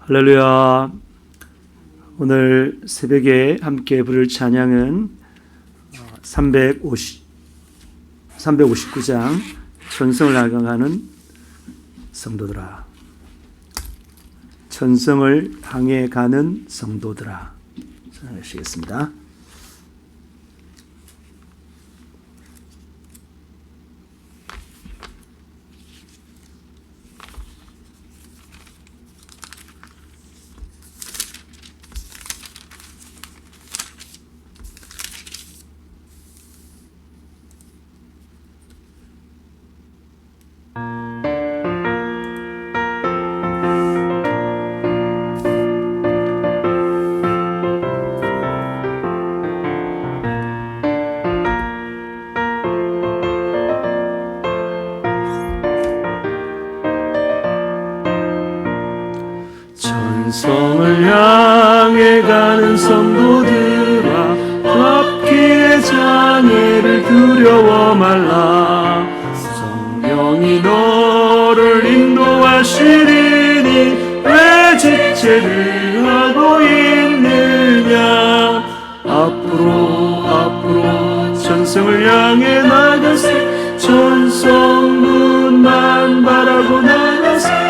할렐루야. 오늘 새벽에 함께 부를 찬양은 359장 천성을 향하는 성도들아. 천성을 향해 가는 성도들아. 하시겠습니다. 천성을 향해 가는 성도들아, 앞길의 장애를 두려워 말라. 성령이 너를 인도하시리니 왜 지체를 하고 있느냐. 앞으로 천성을 향해 나가세. 천성문만 바라고 나가세.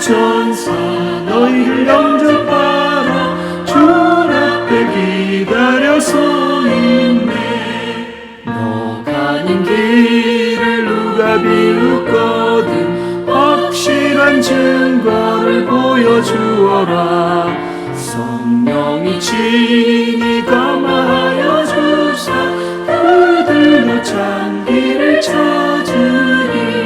천사 너희를 영접하라. 주 앞에 기다려서 있네. 너 가는 길을 누가 비웃거든 확실한 증거를 보여주어라. 성령이 친히 감화하여 주사 그들도 참 길을 찾으리.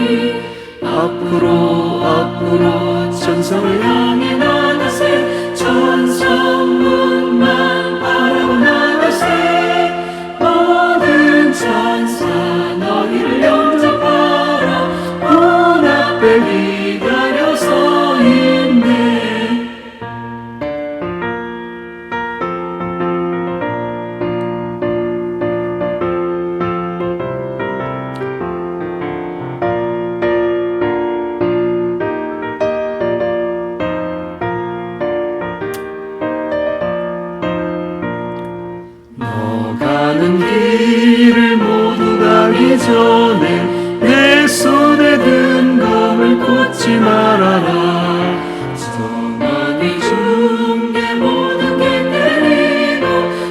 앞으로 천성을 향해 나가세. 천성문만 바라고 나가세. 모든 천사 너희를 영접하라. 문 앞에 기다려서 있네. 길을 모두 가기 전에 내 손에 든 검을 꽂지 말아라. 정하게 준 게 모든 게 때리고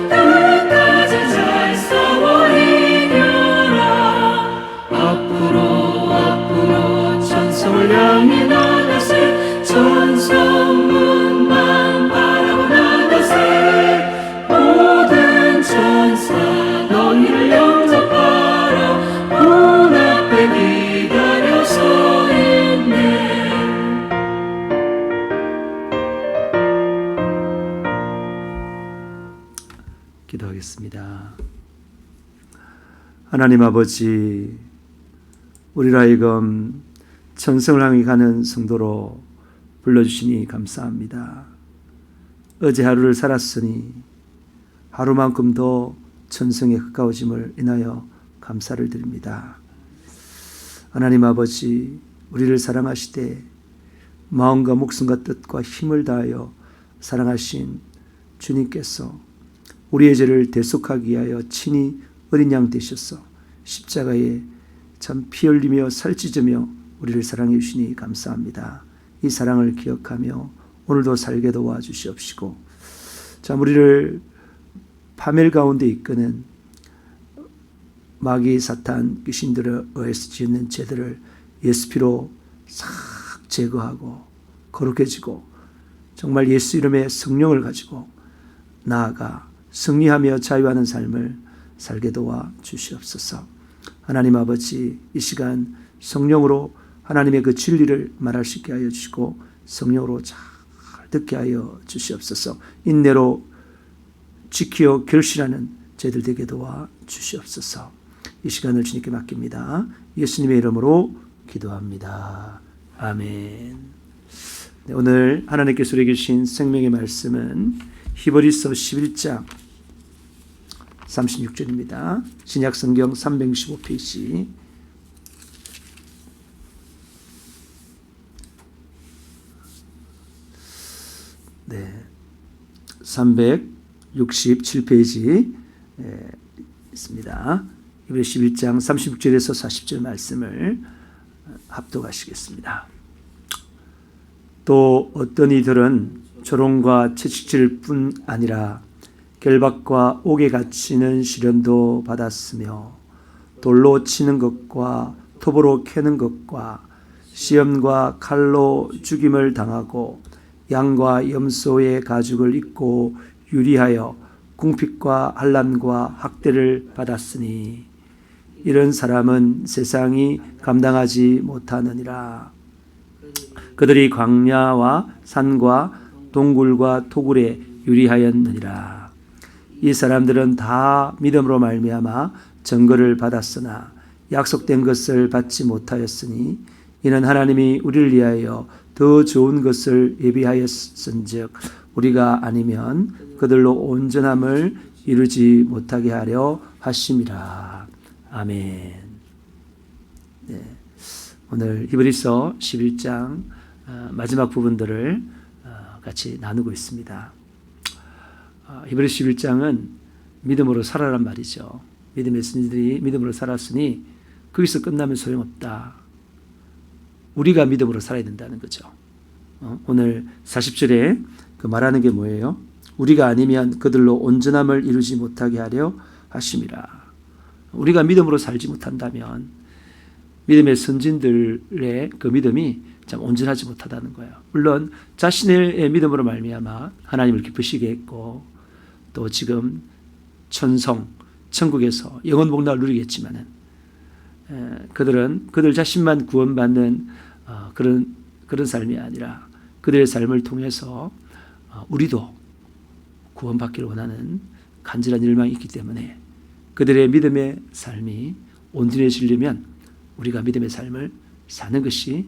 끝까지 잘 싸워 이겨라. 앞으로 천성을 향해 나가세. 천성문만 바라고 나가세. 모든 천사 너희를 영접하라. 문 앞에 기다려서 있네. 기도하겠습니다. 하나님 아버지, 우리를 하여금 천성을 향해 가는 성도로 불러주시니 감사합니다. 어제 하루를 살았으니 하루만큼 더 천성에 가까워짐을 인하여 감사를 드립니다. 하나님 아버지, 우리를 사랑하시되 마음과 목숨과 뜻과 힘을 다하여 사랑하신 주님께서 우리의 죄를 대속하기 위하여 친히 어린 양 되셔서 십자가에 참 피 흘리며 살찌으며 우리를 사랑해 주시니 감사합니다. 이 사랑을 기억하며 오늘도 살게 도와주시옵시고, 참 우리를 파멸 가운데 이끄는 마귀 사탄 귀신들에 의해서 지은 죄들을 예수 피로 싹 제거하고 거룩해지고 정말 예수 이름의 성령을 가지고 나아가 승리하며 자유하는 삶을 살게 도와 주시옵소서. 하나님 아버지, 이 시간 성령으로 하나님의 그 진리를 말할 수 있게 하여 주시고 성령으로 잘 듣게 하여 주시옵소서. 인내로 지키어 결실하는 저희들 되게 도와 주시옵소서. 이 시간을 주님께 맡깁니다. 예수님의 이름으로 기도합니다. 아멘. 네, 오늘 하나님께서 우리에게 주신 생명의 말씀은 히브리서 11장 36절입니다. 신약성경 365페이지 네, 367페이지 있습니다. 이번에 11장 36절에서 40절 말씀을 합독하시겠습니다. 또 어떤 이들은 조롱과 채찍질 뿐 아니라 결박과 옥에 갇히는 시련도 받았으며 돌로 치는 것과 톱으로 캐는 것과 시험과 칼로 죽임을 당하고 양과 염소의 가죽을 입고 유리하여 궁핍과 환난과 학대를 받았으니 이런 사람은 세상이 감당하지 못하느니라. 그들이 광야와 산과 동굴과 토굴에 유리하였느니라. 이 사람들은 다 믿음으로 말미암아 증거를 받았으나 약속된 것을 받지 못하였으니 이는 하나님이 우리를 위하여 더 좋은 것을 예비하였은즉 우리가 아니면 그들로 온전함을 이루지 못하게 하려 하심이라. 아멘. 네, 오늘 히브리서 11장 마지막 부분들을 같이 나누고 있습니다. 히브리서 11장은 믿음으로 살아란 말이죠. 믿음의 신들이 믿음으로 살았으니 거기서 끝나면 소용없다. 우리가 믿음으로 살아야 된다는 거죠. 오늘 40절에 그 말하는 게 뭐예요? 우리가 아니면 그들로 온전함을 이루지 못하게 하려 하심이라. 우리가 믿음으로 살지 못한다면 믿음의 선진들의 그 믿음이 참 온전하지 못하다는 거예요. 물론 자신의 믿음으로 말미암아 하나님을 기쁘시게 했고 또 지금 천국에서 영원 복락을 누리겠지만은 그들 자신만 구원받는 그런 삶이 아니라 그들의 삶을 통해서 우리도 구원받기를 원하는 간절한 열망이 있기 때문에 그들의 믿음의 삶이 온전해지려면 우리가 믿음의 삶을 사는 것이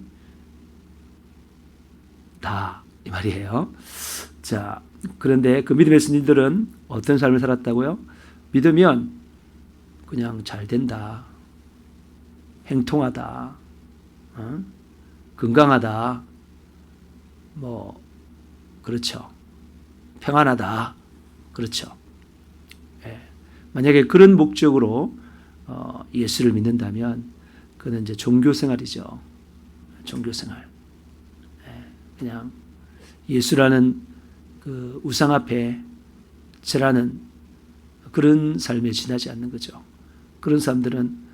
다 이 말이에요. 자, 그런데 그 믿음의 선진들은 어떤 삶을 살았다고요? 믿으면 그냥 잘 된다, 행통하다, 건강하다, 그렇죠. 평안하다, 그렇죠. 예. 만약에 그런 목적으로 예수를 믿는다면 그는 이제 종교생활이죠. 종교생활. 예. 그냥 예수라는 그 우상 앞에 절하는 그런 삶에 지나지 않는 거죠. 그런 사람들은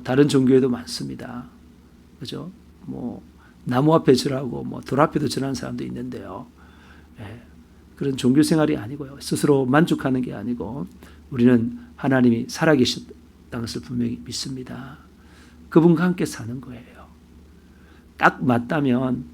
다른 종교에도 많습니다. 그죠? 나무 앞에 절하고 돌 앞에도 절하는 사람도 있는데요. 예, 그런 종교 생활이 아니고요. 스스로 만족하는 게 아니고 우리는 하나님이 살아계셨다는 것을 분명히 믿습니다. 그분과 함께 사는 거예요. 딱 맞다면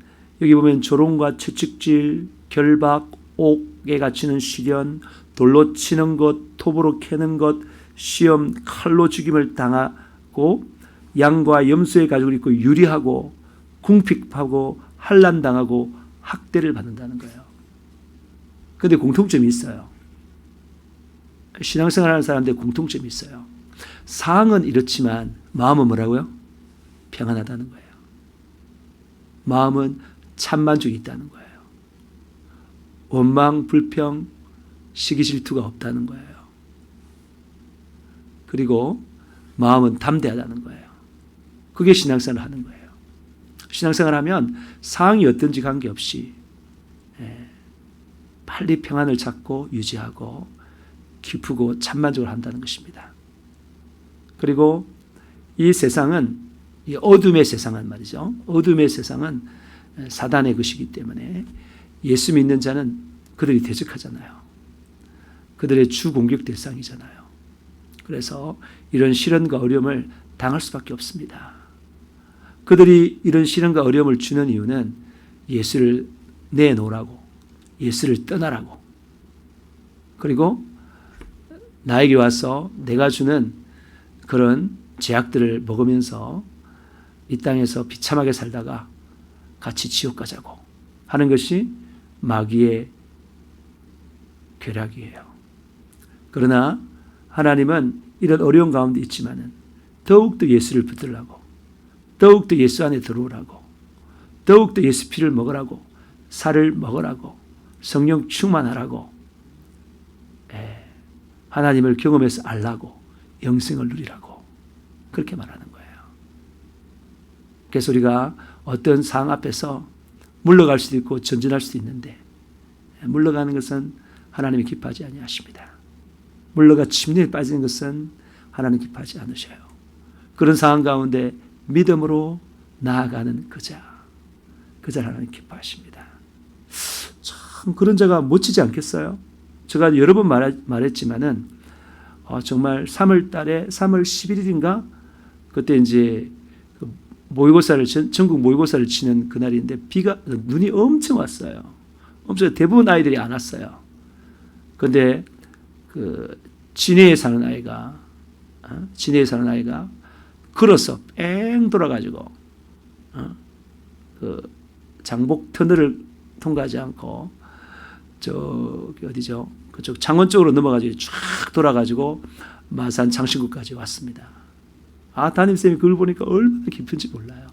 여기 보면 조롱과 채찍질, 결박, 옥에 갇히는 시련, 돌로 치는 것, 톱으로 캐는 것, 시험, 칼로 죽임을 당하고 양과 염소의 가죽을 입고 유리하고 궁핍하고 환난당하고 학대를 받는다는 거예요. 그런데 공통점이 있어요. 신앙생활하는 사람들의 공통점이 있어요. 상은 이렇지만 마음은 뭐라고요? 평안하다는 거예요. 마음은 참만족이 있다는 거예요. 원망, 불평, 시기 질투가 없다는 거예요. 그리고 마음은 담대하다는 거예요. 그게 신앙생활을 하는 거예요. 신앙생활을 하면 상황이 어떤지 관계없이 빨리 평안을 찾고 유지하고 기쁘고 참만족을 한다는 것입니다. 그리고 이 세상은 이 어둠의 세상은 말이죠. 어둠의 세상은 사단의 것이기 때문에 예수 믿는 자는 그들이 대적하잖아요. 그들의 주 공격 대상이잖아요. 그래서 이런 시련과 어려움을 당할 수밖에 없습니다. 그들이 이런 시련과 어려움을 주는 이유는 예수를 내놓으라고, 예수를 떠나라고, 그리고 나에게 와서 내가 주는 그런 제약들을 먹으면서 이 땅에서 비참하게 살다가 같이 지옥 가자고 하는 것이 마귀의 궤락이에요. 그러나 하나님은 이런 어려운 가운데 있지만은 더욱더 예수를 붙들라고, 더욱더 예수 안에 들어오라고, 더욱더 예수 피를 먹으라고, 살을 먹으라고, 성령 충만하라고, 하나님을 경험해서 알라고, 영생을 누리라고 그렇게 말하는 거예요. 그래서 우리가 어떤 상황 앞에서 물러갈 수도 있고 전진할 수도 있는데, 물러가는 것은 하나님이 기뻐하지 아니하십니다. 물러가 침륜에 빠지는 것은 하나님 기뻐하지 않으셔요. 그런 상황 가운데 믿음으로 나아가는 그 자 하나님 기뻐하십니다. 참 그런 자가 멋지지 않겠어요? 제가 여러 번 말했지만은 정말 3월 달에 3월 11일인가 그때 이제 모의고사를 전국 모의고사를 치는 그날인데 눈이 엄청 왔어요. 엄청 대부분 아이들이 안 왔어요. 그런데 그 진해에 사는 아이가 걸어서 뺑 돌아가지고 그 장복 터널을 통과하지 않고 저기 어디죠? 그쪽 창원 쪽으로 넘어가지고 쫙 돌아가지고 마산 장신구까지 왔습니다. 담임쌤이 그걸 보니까 얼마나 깊은지 몰라요.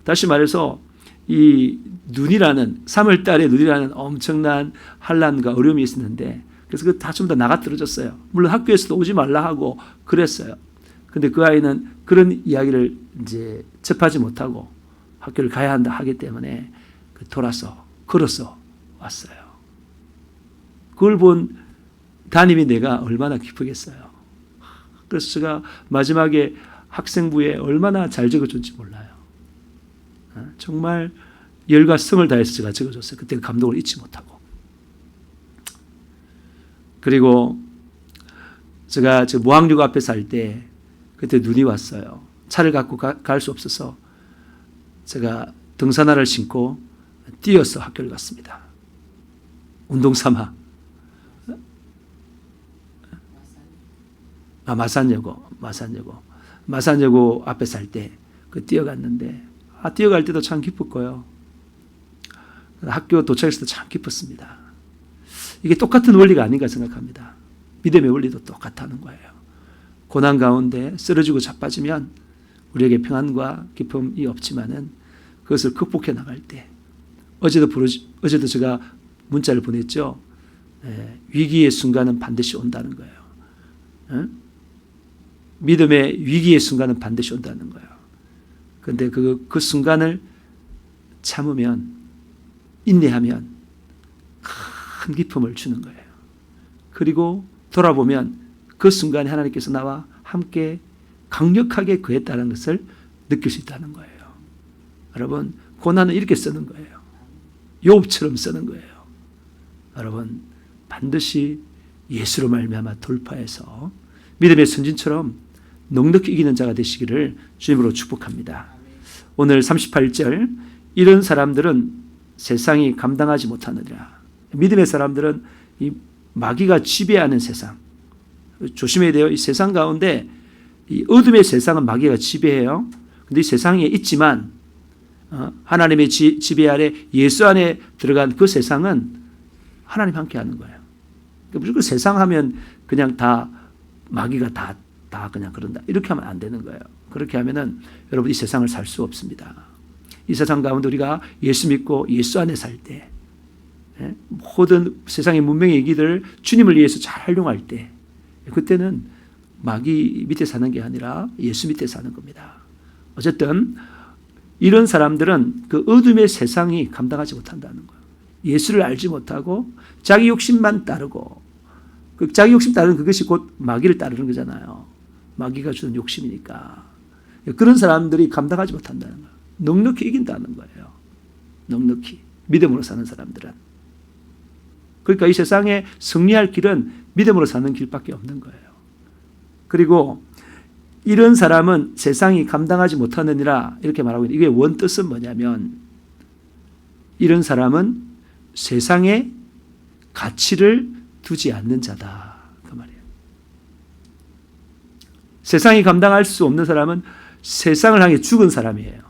다시 말해서 이 눈이라는 3월 달에 눈이라는 엄청난 환난과 어려움이 있었는데, 그래서 그 다 좀 다 나가 떨어졌어요. 물론 학교에서도 오지 말라 하고 그랬어요. 근데 그 아이는 그런 이야기를 이제 접하지 못하고 학교를 가야 한다 하기 때문에 걸어서 왔어요. 그걸 본 담임이 내가 얼마나 기쁘겠어요. 그래서 제가 마지막에 학생부에 얼마나 잘 적어줬는지 몰라요. 정말 열과 성을 다해서 제가 적어줬어요. 그때 그 감동을 잊지 못하고. 그리고 제가 모항역 앞에 살 때 그때 눈이 왔어요. 차를 갖고 갈 수 없어서 제가 등산화를 신고 뛰어서 학교를 갔습니다. 운동 삼아. 마산여고 앞에 살 때 뛰어갔는데 뛰어갈 때도 참 기뻤고요. 학교 도착했을 때 참 기뻤습니다. 이게 똑같은 원리가 아닌가 생각합니다. 믿음의 원리도 똑같다는 거예요. 고난 가운데 쓰러지고 자빠지면 우리에게 평안과 기쁨이 없지만은 그것을 극복해 나갈 때, 어제도 제가 문자를 보냈죠. 위기의 순간은 반드시 온다는 거예요. 믿음의 위기의 순간은 반드시 온다는 거예요. 그런데 그 순간을 참으면, 인내하면 큰 기쁨을 주는 거예요. 그리고 돌아보면 그 순간에 하나님께서 나와 함께 강력하게 거했다는 것을 느낄 수 있다는 거예요. 여러분, 고난은 이렇게 쓰는 거예요. 욥처럼 쓰는 거예요. 여러분, 반드시 예수로 말미암아 돌파해서 믿음의 선진처럼 넉넉히 이기는 자가 되시기를 주님으로 축복합니다. 오늘 38절, 이런 사람들은 세상이 감당하지 못하느니라. 믿음의 사람들은 이 마귀가 지배하는 세상, 조심해야 돼요. 이 세상 가운데 이 어둠의 세상은 마귀가 지배해요. 그런데 이 세상에 있지만 하나님의 지배 아래 예수 안에 들어간 그 세상은 하나님 함께 하는 거예요. 무조건 세상 하면 그냥 다 마귀가 다 그냥 그런다, 이렇게 하면 안 되는 거예요. 그렇게 하면은 여러분 이 세상을 살 수 없습니다. 이 세상 가운데 우리가 예수 믿고 예수 안에 살 때, 모든 세상의 문명의 얘기들 주님을 위해서 잘 활용할 때, 그때는 마귀 밑에 사는 게 아니라 예수 밑에 사는 겁니다. 어쨌든 이런 사람들은 그 어둠의 세상이 감당하지 못한다는 거예요. 예수를 알지 못하고 자기 욕심만 따르고, 그 자기 욕심 따르는 그것이 곧 마귀를 따르는 거잖아요. 마귀가 주는 욕심이니까. 그런 사람들이 감당하지 못한다는 거예요. 넉넉히 이긴다는 거예요. 넉넉히. 믿음으로 사는 사람들은. 그러니까 이 세상에 승리할 길은 믿음으로 사는 길밖에 없는 거예요. 그리고 이런 사람은 세상이 감당하지 못하느니라 이렇게 말하고 있는데, 이게 원뜻은 뭐냐면, 이런 사람은 세상에 가치를 두지 않는 자다, 그 말이에요. 세상이 감당할 수 없는 사람은 세상을 향해 죽은 사람이에요.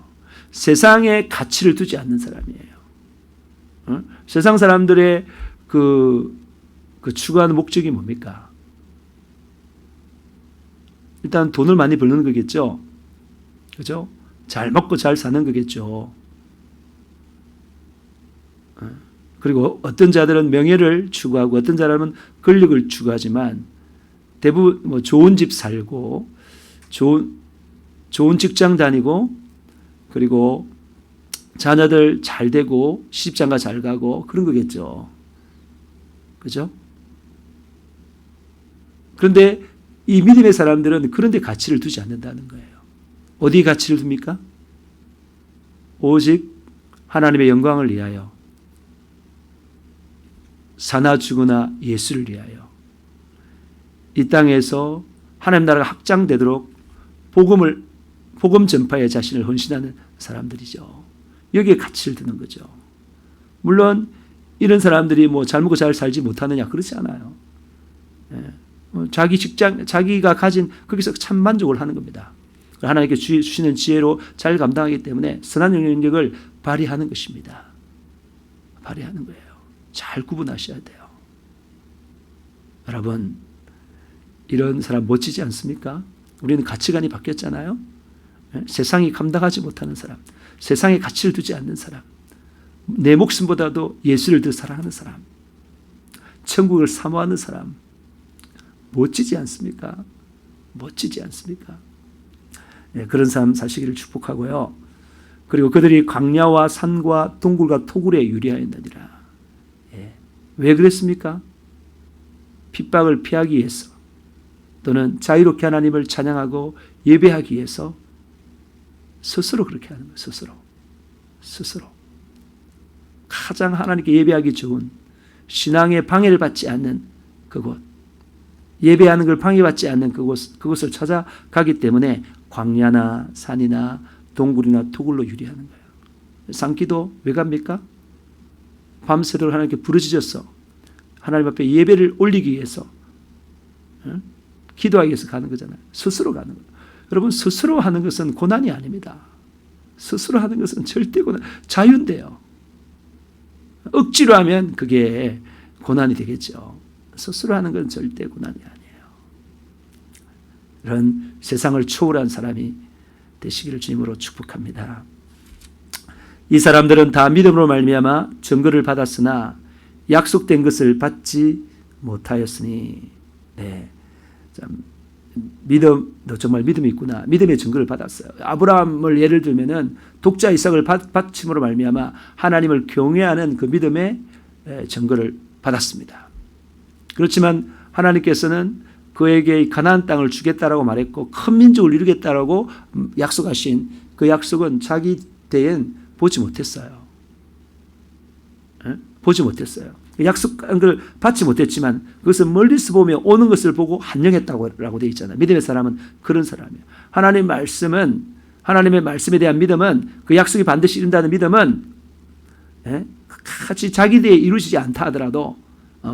세상에 가치를 두지 않는 사람이에요. 세상 사람들의 그 추구하는 목적이 뭡니까? 일단 돈을 많이 벌는 거겠죠. 그죠? 잘 먹고 잘 사는 거겠죠. 그리고 어떤 자들은 명예를 추구하고 어떤 사람은 권력을 추구하지만 대부분 뭐 좋은 집 살고 좋은 직장 다니고 그리고 자녀들 잘 되고 시집장가 잘 가고 그런 거겠죠. 그죠? 그런데 이 믿음의 사람들은 그런 데 가치를 두지 않는다는 거예요. 어디에 가치를 둡니까? 오직 하나님의 영광을 위하여 사나 죽으나 예수를 위하여 이 땅에서 하나님 나라가 확장되도록 복음 전파에 자신을 헌신하는 사람들이죠. 여기에 가치를 두는 거죠. 물론 이런 사람들이 뭐 잘 먹고 잘 살지 못하느냐 그렇지 않아요. 자기 직장, 자기가 가진 거기서 참 만족을 하는 겁니다. 하나님께 주시는 지혜로 잘 감당하기 때문에 선한 영향력을 발휘하는 것입니다. 발휘하는 거예요. 잘 구분하셔야 돼요. 여러분, 이런 사람 멋지지 않습니까? 우리는 가치관이 바뀌었잖아요. 세상이 감당하지 못하는 사람, 세상에 가치를 두지 않는 사람, 내 목숨보다도 예수를 더 사랑하는 사람, 천국을 사모하는 사람, 멋지지 않습니까? 멋지지 않습니까? 그런 삶 사시기를 축복하고요. 그리고 그들이 광야와 산과 동굴과 토굴에 유리하였느니라. 왜 그랬습니까? 핍박을 피하기 위해서 또는 자유롭게 하나님을 찬양하고 예배하기 위해서 스스로 그렇게 하는 거예요. 스스로. 가장 하나님께 예배하기 좋은 신앙의 방해를 받지 않는 그곳, 예배하는 걸 방해받지 않는 그곳을 찾아가기 때문에 광야나 산이나 동굴이나 토굴로 유리하는 거예요. 산기도 왜 갑니까? 밤새도록 하나님께 부르짖어서 하나님 앞에 예배를 올리기 위해서 기도하기 위해서 가는 거잖아요. 스스로 가는 거예요. 여러분, 스스로 하는 것은 고난이 아닙니다. 스스로 하는 것은 절대 고난, 자유인데요. 억지로 하면 그게 고난이 되겠죠. 스스로 하는 건 절대 고난이 아니에요. 이런 세상을 초월한 사람이 되시기를 주님으로 축복합니다. 이 사람들은 다 믿음으로 말미암아 증거를 받았으나 약속된 것을 받지 못하였으니, 믿음도 정말 믿음이 있구나. 믿음의 증거를 받았어요. 아브라함을 예를 들면은 독자 이삭을 바침으로 말미암아 하나님을 경외하는 그 믿음의 증거를 받았습니다. 그렇지만 하나님께서는 그에게 가나안 땅을 주겠다라고 말했고 큰 민족을 이루겠다라고 약속하신 그 약속은 자기 때엔 보지 못했어요. 보지 못했어요. 약속한 걸 받지 못했지만 그것은 멀리서 보며 오는 것을 보고 한영했다고 되어 있잖아요. 믿음의 사람은 그런 사람이에요. 하나님의 말씀에 대한 믿음은, 그 약속이 반드시 이룬다는 믿음은 같이 자기 때에 이루어지지 않다 하더라도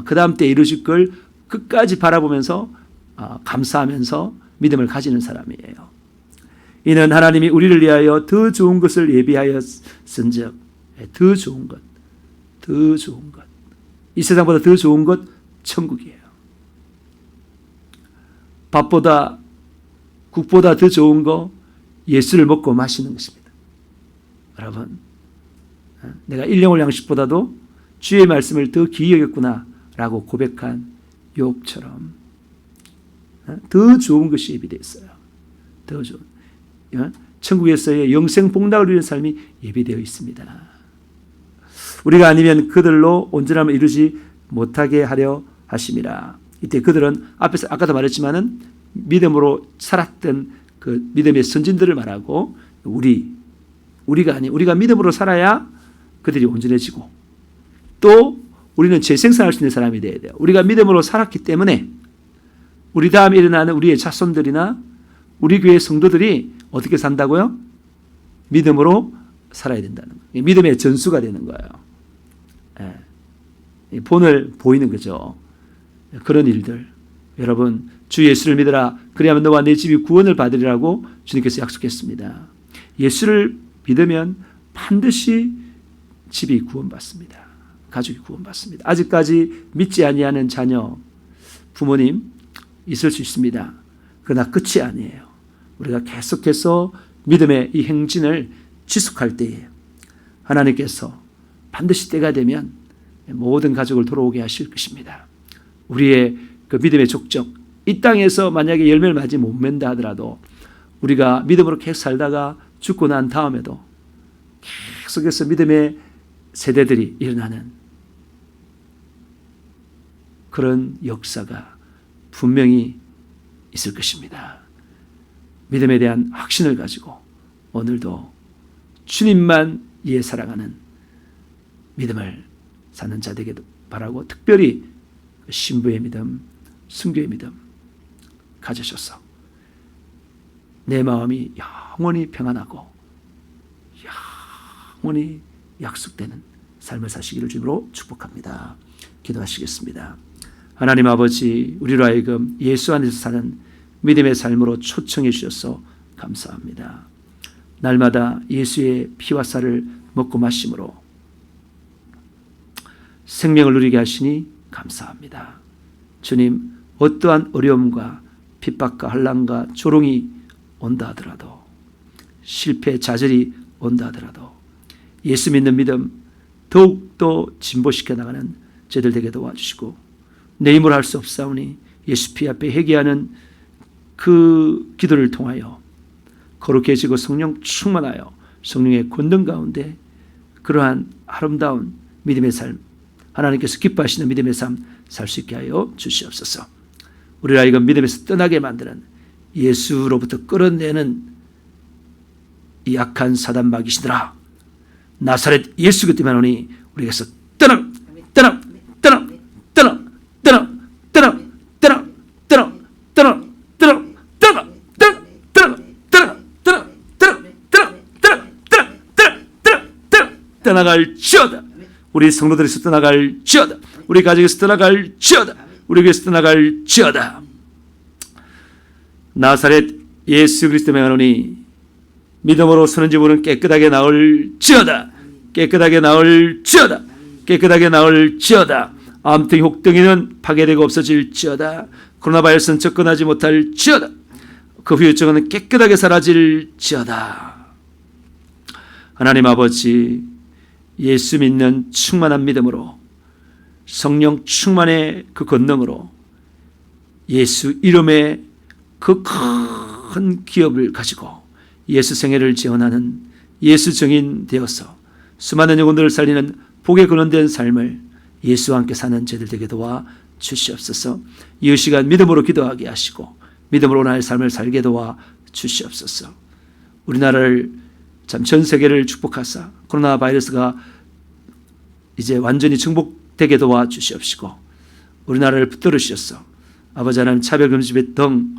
그 다음 때에 이루어질 걸 끝까지 바라보면서 감사하면서 믿음을 가지는 사람이에요. 이는 하나님이 우리를 위하여 더 좋은 것을 예비하였은즉, 더 좋은 것, 이 세상보다 더 좋은 것 천국이에요. 밥보다 국보다 더 좋은 거 예수를 먹고 마시는 것입니다. 여러분, 내가 일용할 양식보다도 주의 말씀을 더 귀히 여겼구나 라고 고백한 욥처럼 더 좋은 것이 예비되어 있어요. 더 좋은, 천국에서의 영생 복락을 누리는 삶이 예비되어 있습니다. 우리가 아니면 그들로 온전함을 이루지 못하게 하려 하심이라. 이때 그들은 앞에서 아까도 말했지만은 믿음으로 살았던 그 믿음의 선진들을 말하고, 우리가 믿음으로 살아야 그들이 온전해지고, 또 우리는 재생산할 수 있는 사람이 되어야 돼요. 우리가 믿음으로 살았기 때문에 우리 다음에 일어나는 우리의 자손들이나 우리 교회 성도들이 어떻게 산다고요? 믿음으로 살아야 된다는 거예요. 믿음의 전수가 되는 거예요. 본을 보이는 거죠. 그런 일들. 여러분, 주 예수를 믿으라. 그리하면 너와 내 집이 구원을 받으리라고 주님께서 약속했습니다. 예수를 믿으면 반드시 집이 구원받습니다. 가족이 구원받습니다. 아직까지 믿지 아니하는 자녀, 부모님 있을 수 있습니다. 그러나 끝이 아니에요. 우리가 계속해서 믿음의 이 행진을 지속할 때에 하나님께서 반드시 때가 되면 모든 가족을 돌아오게 하실 것입니다. 우리의 그 믿음의 족적, 이 땅에서 만약에 열매를 맞이 못 맺는다 하더라도 우리가 믿음으로 계속 살다가 죽고 난 다음에도 계속해서 믿음의 세대들이 일어나는 그런 역사가 분명히 있을 것입니다. 믿음에 대한 확신을 가지고 오늘도 주님만 위해 살아가는 믿음을 사는 자 되기를 바라고, 특별히 신부의 믿음, 순교의 믿음 가지셔서 내 마음이 영원히 평안하고 영원히 약속되는 삶을 사시기를 주님으로 축복합니다. 기도하시겠습니다. 하나님 아버지, 우리로 하여금 예수 안에서 사는 믿음의 삶으로 초청해 주셔서 감사합니다. 날마다 예수의 피와 살을 먹고 마심으로 생명을 누리게 하시니 감사합니다. 주님, 어떠한 어려움과 핍박과 환난과 조롱이 온다 하더라도, 실패, 좌절이 온다 하더라도 예수 믿는 믿음 더욱더 진보시켜 나가는 저희들 되게 도와주시고, 내 힘으로 할 수 없사오니 예수 피 앞에 회개하는 그 기도를 통하여 거룩해지고 성령 충만하여 성령의 권능 가운데 그러한 아름다운 믿음의 삶, 하나님께서 기뻐하시는 믿음의 삶 살 수 있게 하여 주시옵소서. 우리를 하여금 믿음에서 떠나게 만드는, 예수로부터 끌어내는 이 악한 사단 마귀시더라, 나사렛 예수 그때만 오니 우리에게서 떠나 떠나갈지어다. 우리 성도들에서 떠나갈지어다. 우리 가족에서 떠나갈지어다. 우리 교회에서 떠나갈지어다. 나사렛 예수 그리스도 명하노니 믿음으로 서는 집으로는 깨끗하게 나올지어다. 깨끗하게 나올지어다. 깨끗하게 나올지어다. 암등이 혹등이는 파괴되고 없어질지어다. 코로나 바이러스는 접근하지 못할지어다. 그 후유증은 깨끗하게 사라질지어다. 하나님 아버지, 예수 믿는 충만한 믿음으로, 성령 충만의 그 권능으로 예수 이름의 그 큰 기업을 가지고 예수 생애를 재현하는 예수 증인 되어서 수많은 영혼들을 살리는 복의 근원된 삶을 예수와 함께 사는 저희들 되게 도와 주시옵소서. 이 시간 믿음으로 기도하게 하시고 믿음으로 오늘 삶을 살게 도와 주시옵소서. 우리나라를 참 전 세계를 축복하사 코로나 바이러스가 이제 완전히 증복되게 도와 주시옵시고, 우리나라를 붙들어 주셔서 아버지 하나님 차별금지법 등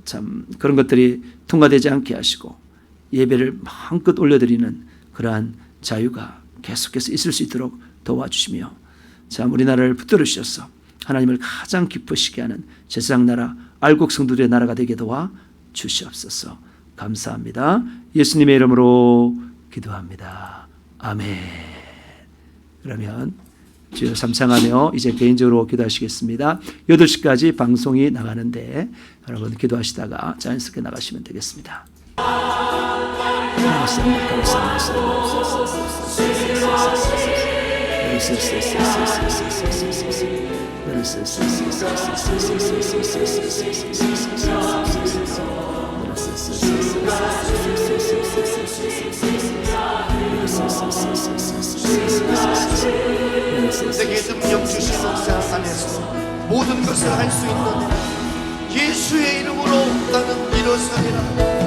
참 그런 것들이 통과되지 않게 하시고 예배를 마음껏 올려드리는 그러한 자유가 계속해서 있을 수 있도록 도와주시며, 참 우리나라를 붙들어 주셔서 하나님을 가장 기쁘시게 하는 제사장 나라, 알곡 성도들의 나라가 되게 도와 주시옵소서. 감사합니다. 예수님의 이름으로 기도합니다. 아멘. 그러면 주여 삼창하며 이제 개인적으로 기도하시겠습니다. 8시까지 방송이 나가는데 여러분 기도하시다가 자연스럽게 나가시면 되겠습니다. 내게 능력 주신 역사 안에서 모든 것을 할 수 있는 예수의 이름으로 나는 일어서리라.